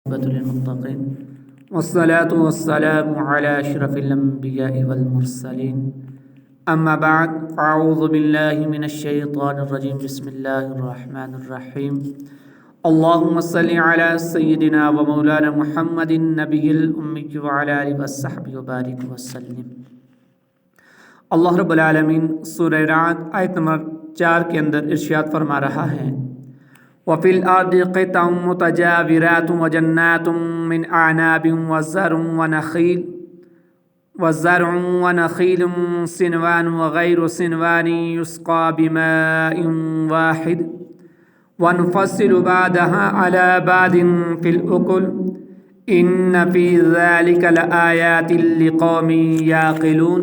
للمتقين والصلاة والسلام على أشرف الأنبياء والمرسلين أما بعد أعوذ بالله من الشيطان الرجيم بسم الله الرحمن الرحيم اللهم صل على سيدنا ومولانا محمد النبي الأمي وعلى آله وصحبه وبارك وسلم۔ اللہ رب العالمین سورہ رعد آیت نمبر 4 کے اندر ارشاد فرما رہا ہے وَفِي الْأَرْضِ قِطَعٌ مُتَجَاوِرَاتٌ وَجَنَّاتٌ مِّنْ أَعْنَابٍ وَزَرْعٌ وَنَخِيلٌ صِنْوَانٌ وَغَيْرُ صِنْوَانٍ يُسْقَىٰ بِمَاءٍ وَاحِدٍ وَنُفَصِّلُ بَعْضَهَا عَلَىٰ بَعْضٍ فِي الْأُكُلِ إِنَّ فِي ذَٰلِكَ لَآيَاتٍ لِقَوْمٍ يَعْقِلُونَ۔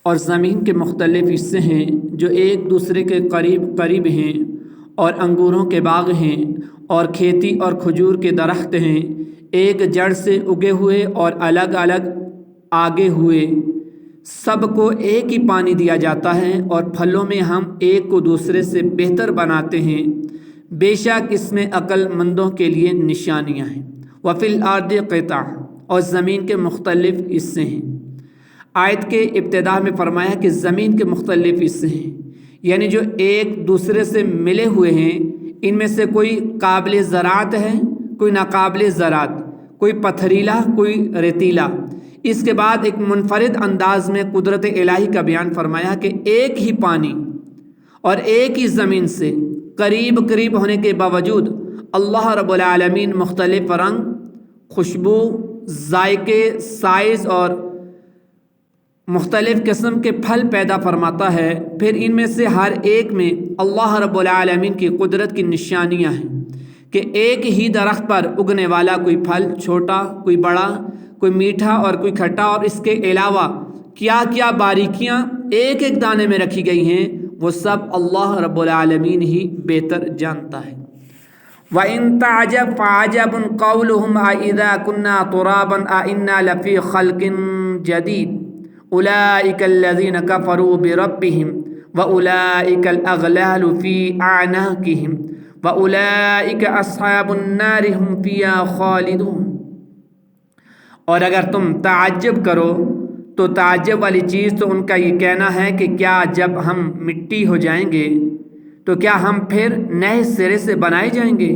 اور زمین کے مختلف حصے ہیں جو ایک دوسرے کے قریب ہیں، اور انگوروں کے باغ ہیں اور کھیتی اور کھجور کے درخت ہیں، ایک جڑ سے اگے ہوئے اور الگ الگ آگے ہوئے، سب کو ایک ہی پانی دیا جاتا ہے، اور پھلوں میں ہم ایک کو دوسرے سے بہتر بناتے ہیں، بے شک اس میں عقل مندوں کے لیے نشانیاں ہیں۔ وَفِي الْأَرْضِ قِطَعٌ، اور زمین کے مختلف حصے ہیں۔ آیت کے ابتدا میں فرمایا کہ زمین کے مختلف حصے ہیں، یعنی جو ایک دوسرے سے ملے ہوئے ہیں، ان میں سے کوئی قابل زراعت ہے، کوئی ناقابل زراعت، کوئی پتھریلا، کوئی ریتیلا۔ اس کے بعد ایک منفرد انداز میں قدرت الہی کا بیان فرمایا کہ ایک ہی پانی اور ایک ہی زمین سے قریب ہونے کے باوجود اللہ رب العالمین مختلف رنگ، خوشبو، ذائقے، سائز اور مختلف قسم کے پھل پیدا فرماتا ہے۔ پھر ان میں سے ہر ایک میں اللہ رب العالمین کی قدرت کی نشانیاں ہیں کہ ایک ہی درخت پر اگنے والا کوئی پھل چھوٹا، کوئی بڑا، کوئی میٹھا اور کوئی کھٹا، اور اس کے علاوہ کیا کیا باریکیاں ایک ایک دانے میں رکھی گئی ہیں، وہ سب اللہ رب العالمین ہی بہتر جانتا ہے۔ وَإِن تَعْجَبْ فَعَجَبٌ قَوْلُهُمْ أَإِذَا كُنَّا تُرَابًا أَإِنَّا لَفِي خَلْقٍ جَدِيدٍ أولئك الذين كفروا بربهم وأولئك الأغلال في أعناقهم وأولئك أصحاب النار هم فيها خالدون۔ اور اگر تم تعجب کرو تو تعجب والی چیز تو ان کا یہ کہنا ہے کہ کیا جب ہم مٹی ہو جائیں گے تو کیا ہم پھر نئے سرے سے بنائے جائیں گے؟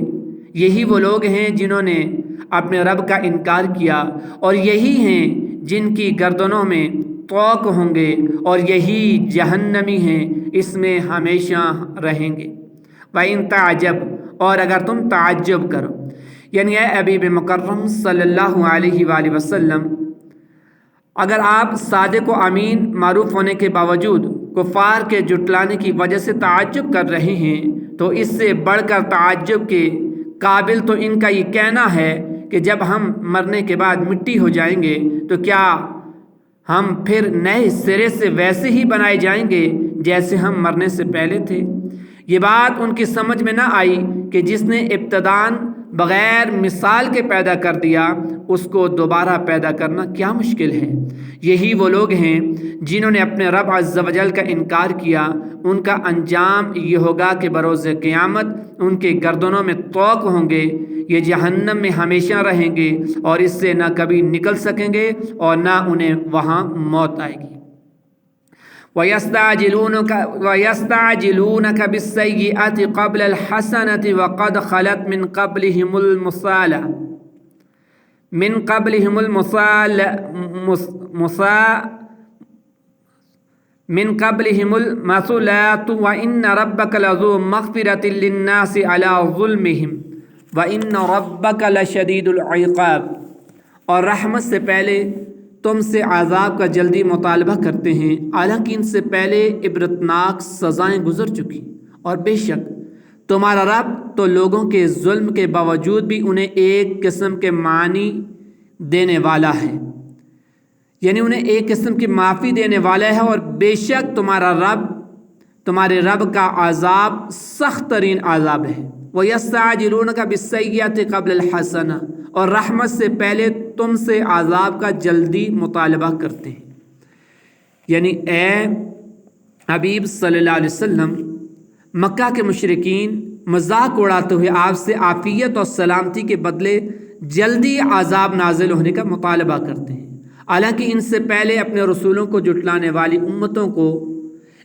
یہی وہ لوگ ہیں جنہوں نے اپنے رب کا انکار کیا، اور یہی ہیں جن کی گردنوں میں طوق ہوں گے، اور یہی جہنمی ہیں، اس میں ہمیشہ رہیں گے۔ وَإِن تَعْجَبْ، اور اگر تم تعجب کرو، یعنی اے حبیب مکرم صلی اللہ علیہ وآلہ وسلم، اگر آپ صادق و امین معروف ہونے کے باوجود کفار کے جھٹلانے کی وجہ سے تعجب کر رہے ہیں، تو اس سے بڑھ کر تعجب کے قابل تو ان کا یہ کہنا ہے کہ جب ہم مرنے کے بعد مٹی ہو جائیں گے تو کیا ہم پھر نئے سرے سے ویسے ہی بنائے جائیں گے جیسے ہم مرنے سے پہلے تھے؟ یہ بات ان کی سمجھ میں نہ آئی کہ جس نے ابتداً بغیر مثال کے پیدا کر دیا، اس کو دوبارہ پیدا کرنا کیا مشکل ہے۔ یہی وہ لوگ ہیں جنہوں نے اپنے رب عز و جل کا انکار کیا، ان کا انجام یہ ہوگا کہ بروز قیامت ان کے گردنوں میں طوق ہوں گے، یہ جہنم میں ہمیشہ رہیں گے، اور اس سے نہ کبھی نکل سکیں گے اور نہ انہیں وہاں موت آئے گی۔ وَيَسْتَعْجِلُونَكَ بِالسَّيِّئَةِ قَبْلَ الْحَسَنَةِ وَقَدْ خَلَتْ مِنْ قَبْلِهِمُ الْمَثُلَاتُ وَإِنَّ رَبَّكَ لَذُو مَغْفِرَةٍ لِلنَّاسِ عَلَى ظُلْمِهِمْ وَإِنَّ رَبَّكَ لَشَدِيدُ الْعِقَابِ۔ اور رحمت سے پہلے تم سے عذاب کا جلدی مطالبہ کرتے ہیں، حالانکہ ان سے پہلے عبرتناک سزائیں گزر چکی، اور بے شک تمہارا رب تو لوگوں کے ظلم کے باوجود بھی انہیں ایک قسم کے معنی دینے والا ہے، یعنی انہیں ایک قسم کی معافی دینے والا ہے، اور بے شک تمہارے رب کا عذاب سخت ترین عذاب ہے۔ وَيَسْتَعْجِلُونَكَ بِالسَّيِّئَةِ قَبْلَ الْحَسَنَةِ، اور رحمت سے پہلے تم سے عذاب کا جلدی مطالبہ کرتے ہیں، یعنی اے حبیب صلی اللہ علیہ وسلم، مکہ کے مشرکین مذاق اڑاتے ہوئے آپ سے عافیت اور سلامتی کے بدلے جلدی عذاب نازل ہونے کا مطالبہ کرتے ہیں، حالانکہ ان سے پہلے اپنے رسولوں کو جھٹلانے والی امتوں کو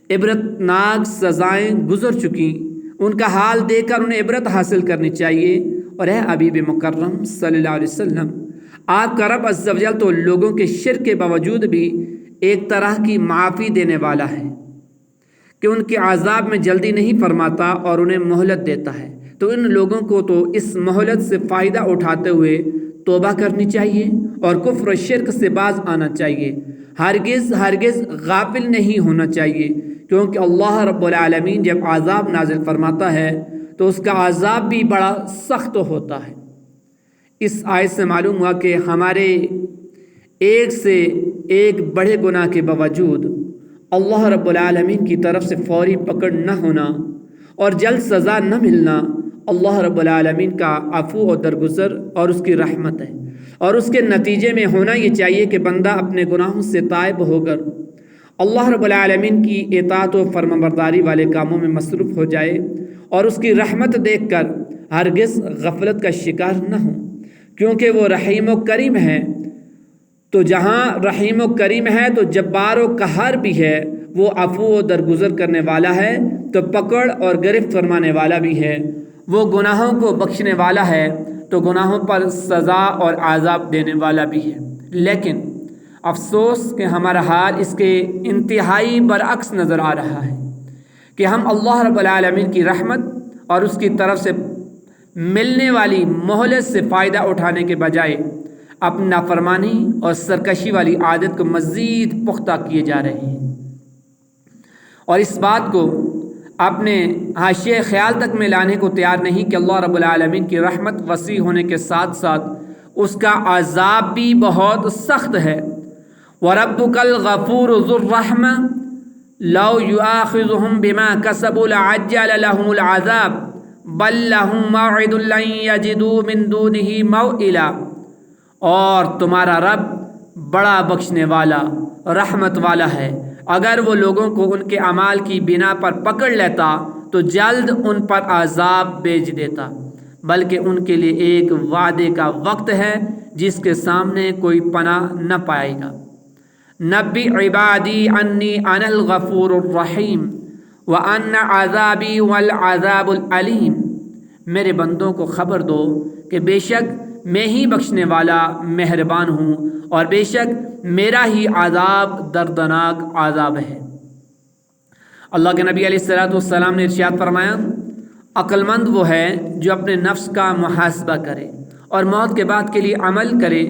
عبرتناک سزائیں گزر چکیں۔ ان کا حال دیکھ کر انہیں عبرت حاصل کرنی چاہیے۔ اور اے حبیب مکرم صلی اللہ علیہ وسلم، آپ کا رب عز و جل تو لوگوں کے شرک کے باوجود بھی ایک طرح کی معافی دینے والا ہے کہ ان کے عذاب میں جلدی نہیں فرماتا اور انہیں مہلت دیتا ہے، تو ان لوگوں کو تو اس مہلت سے فائدہ اٹھاتے ہوئے توبہ کرنی چاہیے اور کفر و شرک سے باز آنا چاہیے۔ ہرگز غافل نہیں ہونا چاہیے، کیونکہ اللہ رب العالمین جب عذاب نازل فرماتا ہے تو اس کا عذاب بھی بڑا سخت ہوتا ہے۔ اس آیت سے معلوم ہوا کہ ہمارے ایک سے ایک بڑے گناہ کے باوجود اللہ رب العالمین کی طرف سے فوری پکڑ نہ ہونا اور جلد سزا نہ ملنا اللہ رب العالمین کا عفو و درگزر اور اس کی رحمت ہے، اور اس کے نتیجے میں ہونا یہ چاہیے کہ بندہ اپنے گناہوں سے تائب ہو کر اللہ رب العالمین کی اطاعت و فرمانبرداری والے کاموں میں مصروف ہو جائے اور اس کی رحمت دیکھ کر ہرگز غفلت کا شکار نہ ہو، کیونکہ وہ رحیم و کریم ہے۔ تو جہاں رحیم و کریم ہے تو جبار و قہار بھی ہے، وہ عفو و درگزر کرنے والا ہے تو پکڑ اور گرفت فرمانے والا بھی ہے، وہ گناہوں کو بخشنے والا ہے تو گناہوں پر سزا اور عذاب دینے والا بھی ہے۔ لیکن افسوس کہ ہمارا حال اس کے انتہائی برعکس نظر آ رہا ہے کہ ہم اللہ رب العالمین کی رحمت اور اس کی طرف سے ملنے والی مہلت سے فائدہ اٹھانے کے بجائے اپنی نافرمانی اور سرکشی والی عادت کو مزید پختہ کیے جا رہے ہیں، اور اس بات کو اپنے حاشیہ خیال تک میں لانے کو تیار نہیں کہ اللہ رب العالمین کی رحمت وسیع ہونے کے ساتھ ساتھ اس کا عذاب بھی بہت سخت ہے۔ وَرَبُّكَ الْغَفُورُ ذُو الرَّحْمَةِ لَوْ يُؤَاخِذُهُم بِمَا كَسَبُوا لَعَجَّلَ لَهُمُ الْعَذَابَ بَل لَّهُم مَّوْعِدٌ لَّن يَجِدُوا مِن دُونِهِ مَوْئِلًا، اور تمہارا رب بڑا بخشنے والا رحمت والا ہے، اگر وہ لوگوں کو ان کے اعمال کی بنا پر پکڑ لیتا تو جلد ان پر عذاب بھیج دیتا، بلکہ ان کے لیے ایک وعدے کا وقت ہے جس کے سامنے کوئی پناہ نہ پائے گا۔ نبی عبادی انی انا الغفور الرحیم وان عذابی والعذاب العلیم، میرے بندوں کو خبر دو کہ بے شک میں ہی بخشنے والا مہربان ہوں اور بے شک میرا ہی عذاب دردناک عذاب ہے۔ اللہ کے نبی علیہ الصلوۃ والسلام نے ارشاد فرمایا، عقل مند وہ ہے جو اپنے نفس کا محاسبہ کرے اور موت کے بعد کے لیے عمل کرے،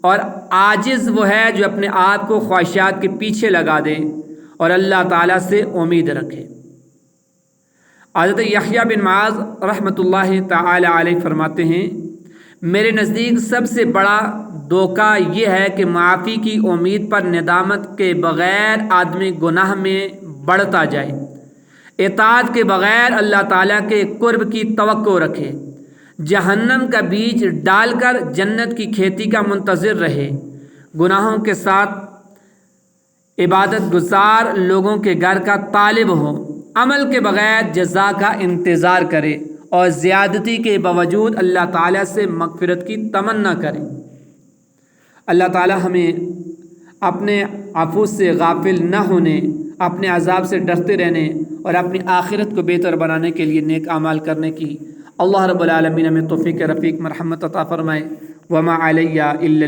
اور عاجز وہ ہے جو اپنے آپ کو خواہشات کے پیچھے لگا دے اور اللہ تعالیٰ سے امید رکھے۔ حضرت یحییٰ بن معاذ رحمۃ اللہ تعالی علیہ فرماتے ہیں، میرے نزدیک سب سے بڑا دھوکہ یہ ہے کہ معافی کی امید پر ندامت کے بغیر آدمی گناہ میں بڑھتا جائے، اطاعت کے بغیر اللہ تعالیٰ کے قرب کی توقع رکھے، جہنم کا بیج ڈال کر جنت کی کھیتی کا منتظر رہے، گناہوں کے ساتھ عبادت گزار لوگوں کے گھر کا طالب ہو، عمل کے بغیر جزا کا انتظار کرے اور زیادتی کے باوجود اللہ تعالیٰ سے مغفرت کی تمنا کرے۔ اللہ تعالیٰ ہمیں اپنے عفو سے غافل نہ ہونے، اپنے عذاب سے ڈرتے رہنے اور اپنی آخرت کو بہتر بنانے کے لیے نیک اعمال کرنے کی اللہ رب العالمین ہمیں توفیق رفیق مرحمت عطا فرمائے۔ وما علیہ الا